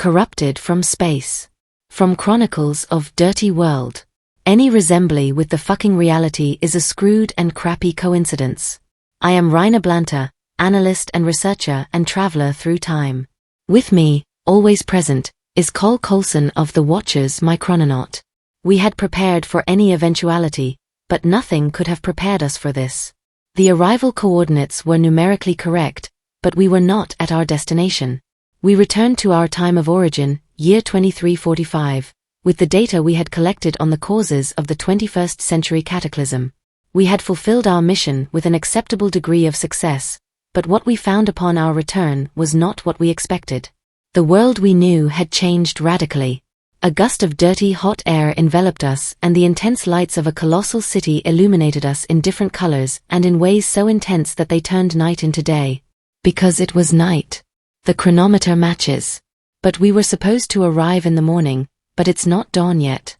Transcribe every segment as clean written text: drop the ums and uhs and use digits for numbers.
Corrupted from space. From Chronicles of Dirty World. Any resembly with the fucking reality is a screwed and crappy coincidence. I am Rainer Blanter, analyst and researcher and traveler through time. With me, always present, is Col Coulson of The Watchers, my chrononaut. We had prepared for any eventuality, but nothing could have prepared us for this. The arrival coordinates were numerically correct, but we were not at our destination. We returned to our time of origin, year 2345, with the data we had collected on the causes of the 21st century cataclysm. We had fulfilled our mission with an acceptable degree of success, but what we found upon our return was not what we expected. The world we knew had changed radically. A gust of dirty hot air enveloped us, and the intense lights of a colossal city illuminated us in different colors and in ways so intense that they turned night into day. Because it was night. The chronometer matches. But we were supposed to arrive in the morning, but it's not dawn yet.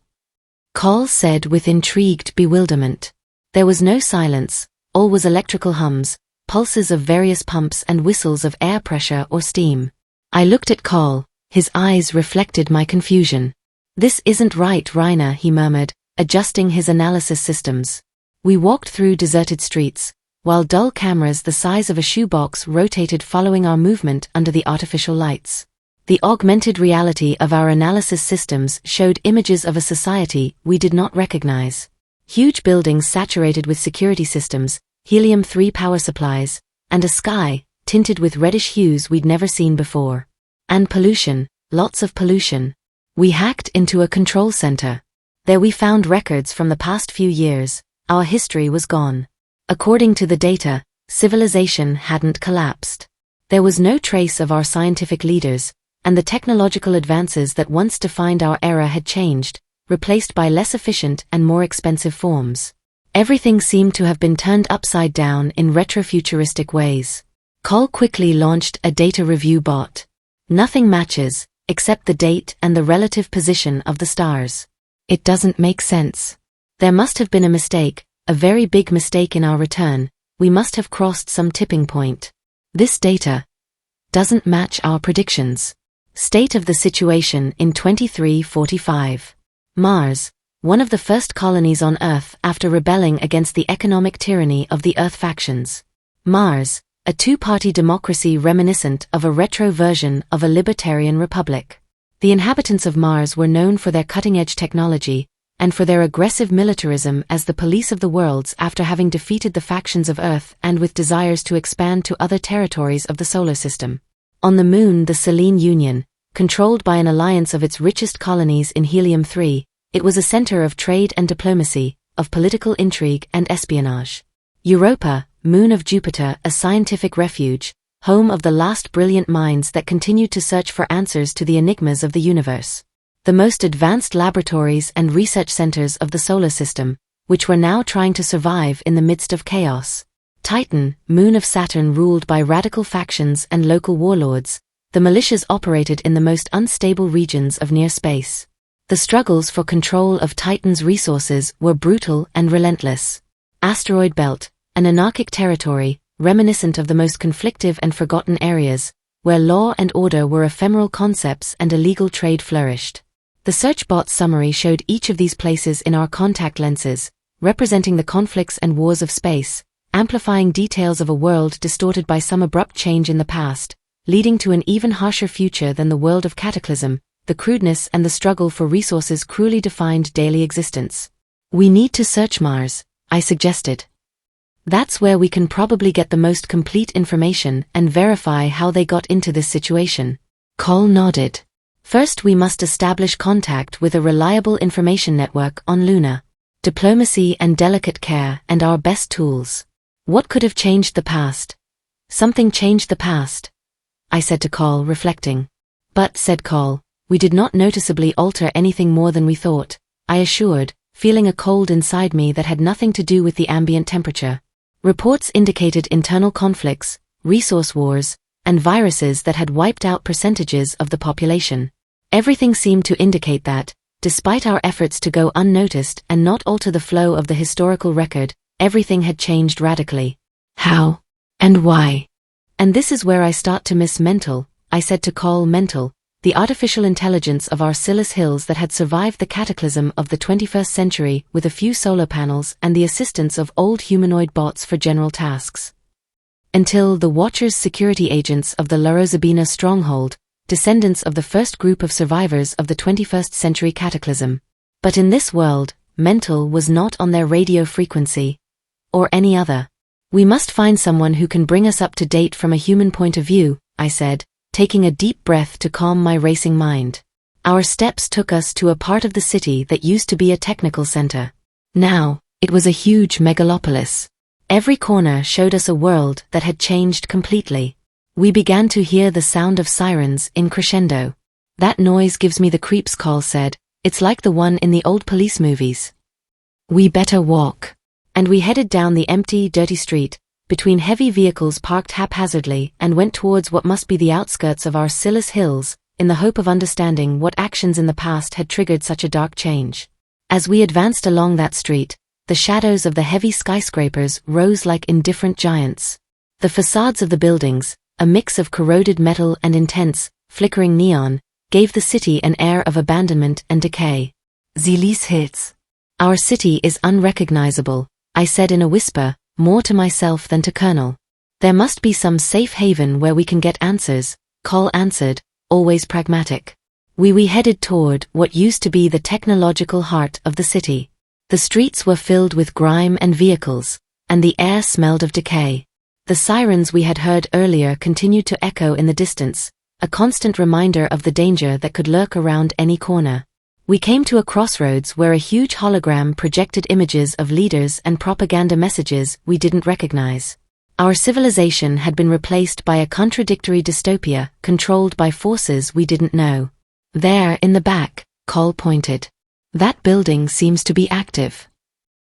Col said with intrigued bewilderment. There was no silence, all was electrical hums, pulses of various pumps and whistles of air pressure or steam. I looked at Col, his eyes reflected my confusion. This isn't right, Rainer, he murmured, adjusting his analysis systems. We walked through deserted streets, while dull cameras the size of a shoebox rotated following our movement under the artificial lights. The augmented reality of our analysis systems showed images of a society we did not recognize. Huge buildings saturated with security systems, helium-3 power supplies, and a sky tinted with reddish hues we'd never seen before. And pollution, lots of pollution. We hacked into a control center. There we found records from the past few years. Our history was gone. According to the data, civilization hadn't collapsed. There was no trace of our scientific leaders, and the technological advances that once defined our era had changed, replaced by less efficient and more expensive forms. Everything seemed to have been turned upside down in retrofuturistic ways. Col quickly launched a data review bot. Nothing matches, except the date and the relative position of the stars. It doesn't make sense. There must have been a mistake, a very big mistake in our return. We must have crossed some tipping point. This data doesn't match our predictions. State of the situation in 2345. Mars, one of the first colonies on Earth after rebelling against the economic tyranny of the Earth factions. Mars, a two-party democracy reminiscent of a retro version of a libertarian republic. The inhabitants of Mars were known for their cutting-edge technology, and for their aggressive militarism as the police of the worlds after having defeated the factions of Earth and with desires to expand to other territories of the solar system. On the Moon, the Selene Union, controlled by an alliance of its richest colonies in helium-3, it was a center of trade and diplomacy, of political intrigue and espionage. Europa, moon of Jupiter, a scientific refuge, home of the last brilliant minds that continued to search for answers to the enigmas of the universe. The most advanced laboratories and research centers of the solar system, which were now trying to survive in the midst of chaos. Titan, moon of Saturn, ruled by radical factions and local warlords. The militias operated in the most unstable regions of near space. The struggles for control of Titan's resources were brutal and relentless. Asteroid belt, an anarchic territory, reminiscent of the most conflictive and forgotten areas, where law and order were ephemeral concepts and illegal trade flourished. The search-bot summary showed each of these places in our contact lenses, representing the conflicts and wars of space, amplifying details of a world distorted by some abrupt change in the past, leading to an even harsher future than the world of cataclysm. The crudeness and the struggle for resources cruelly defined daily existence. We need to search Mars, I suggested. That's where we can probably get the most complete information and verify how they got into this situation. Col nodded. First, we must establish contact with a reliable information network on Luna. Diplomacy and delicate care and our best tools. What could have changed the past? Something changed the past, I said to Col, reflecting. But, said Col, we did not noticeably alter anything more than we thought, I assured, feeling a cold inside me that had nothing to do with the ambient temperature. Reports indicated internal conflicts, resource wars, and viruses that had wiped out percentages of the population. Everything seemed to indicate that, despite our efforts to go unnoticed and not alter the flow of the historical record, everything had changed radically. How? And why? And this is where I start to miss mental, I said to Col. Mental, the artificial intelligence of our Scilus Hills that had survived the cataclysm of the 21st century with a few solar panels and the assistance of old humanoid bots for general tasks. Until the Watchers security agents of the La Rosabina stronghold, descendants of the first group of survivors of the 21st century cataclysm. But in this world, mental was not on their radio frequency. Or any other. We must find someone who can bring us up to date from a human point of view, I said, taking a deep breath to calm my racing mind. Our steps took us to a part of the city that used to be a technical center. Now, it was a huge megalopolis. Every corner showed us a world that had changed completely. We began to hear the sound of sirens in crescendo. That noise gives me the creeps, Carl said. It's like the one in the old police movies. We better walk. And we headed down the empty, dirty street, between heavy vehicles parked haphazardly, and went towards what must be the outskirts of our Scilus Hills, in the hope of understanding what actions in the past had triggered such a dark change. As we advanced along that street, the shadows of the heavy skyscrapers rose like indifferent giants. The facades of the buildings, a mix of corroded metal and intense, flickering neon, gave the city an air of abandonment and decay. Scilus Hills. Our city is unrecognizable, I said in a whisper, more to myself than to Colonel. There must be some safe haven where we can get answers, Cole answered, always pragmatic. We headed toward what used to be the technological heart of the city. The streets were filled with grime and vehicles, and the air smelled of decay. The sirens we had heard earlier continued to echo in the distance, a constant reminder of the danger that could lurk around any corner. We came to a crossroads where a huge hologram projected images of leaders and propaganda messages we didn't recognize. Our civilization had been replaced by a contradictory dystopia controlled by forces we didn't know. There, in the back, Cole pointed. That building seems to be active.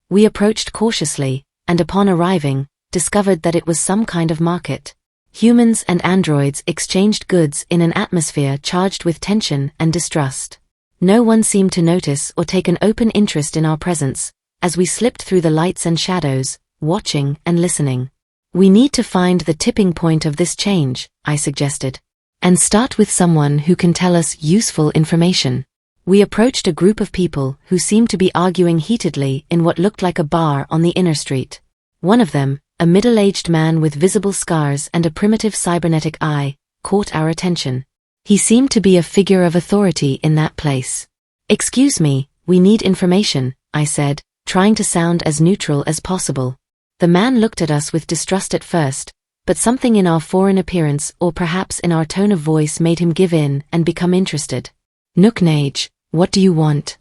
We approached cautiously, and upon arriving, discovered that it was some kind of market. Humans and androids exchanged goods in an atmosphere charged with tension and distrust. No one seemed to notice or take an open interest in our presence, as we slipped through the lights and shadows, watching and listening. We need to find the tipping point of this change, I suggested. And start with someone who can tell us useful information. We approached a group of people who seemed to be arguing heatedly in what looked like a bar on the inner street. One of them, a middle-aged man with visible scars and a primitive cybernetic eye, caught our attention. He seemed to be a figure of authority in that place. Excuse me, we need information, I said, trying to sound as neutral as possible. The man looked at us with distrust at first, but something in our foreign appearance or perhaps in our tone of voice made him give in and become interested. Nooknage, what do you want?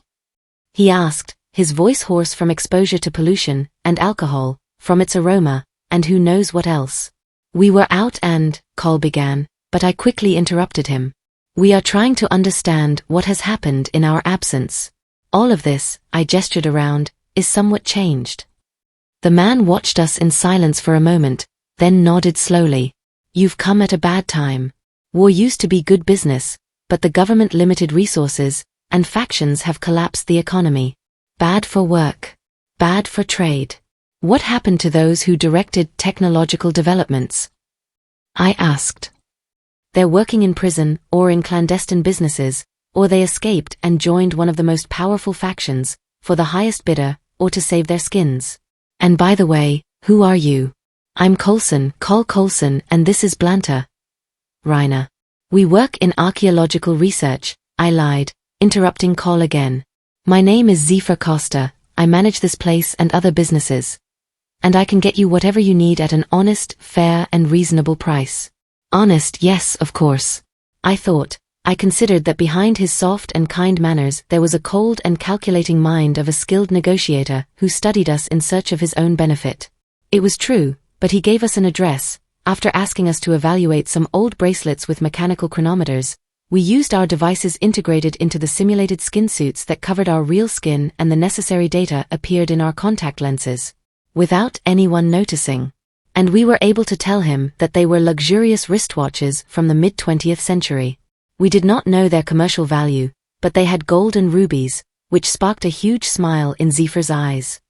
He asked, his voice hoarse from exposure to pollution and alcohol, from its aroma, and who knows what else. We were out and, Cole began, but I quickly interrupted him. We are trying to understand what has happened in our absence. All of this, I gestured around, is somewhat changed. The man watched us in silence for a moment, then nodded slowly. You've come at a bad time. War used to be good business, but the government limited resources, and factions have collapsed the economy. Bad for work. Bad for trade. What happened to those who directed technological developments? I asked. They're working in prison or in clandestine businesses, or they escaped and joined one of the most powerful factions, for the highest bidder, or to save their skins. And by the way, who are you? I'm Coulson, Col Coulson, and this is Blanta. Reiner. We work in archaeological research, I lied, interrupting Col again. My name is Zephyr Costa, I manage this place and other businesses. And I can get you whatever you need at an honest, fair, and reasonable price. Honest, yes, of course. I thought. I considered that behind his soft and kind manners there was a cold and calculating mind of a skilled negotiator who studied us in search of his own benefit. It was true, but he gave us an address. After asking us to evaluate some old bracelets with mechanical chronometers, we used our devices integrated into the simulated skin suits that covered our real skin, and the necessary data appeared in our contact lenses, without anyone noticing. And we were able to tell him that they were luxurious wristwatches from the mid-20th century. We did not know their commercial value, but they had gold and rubies, which sparked a huge smile in Zephyr's eyes.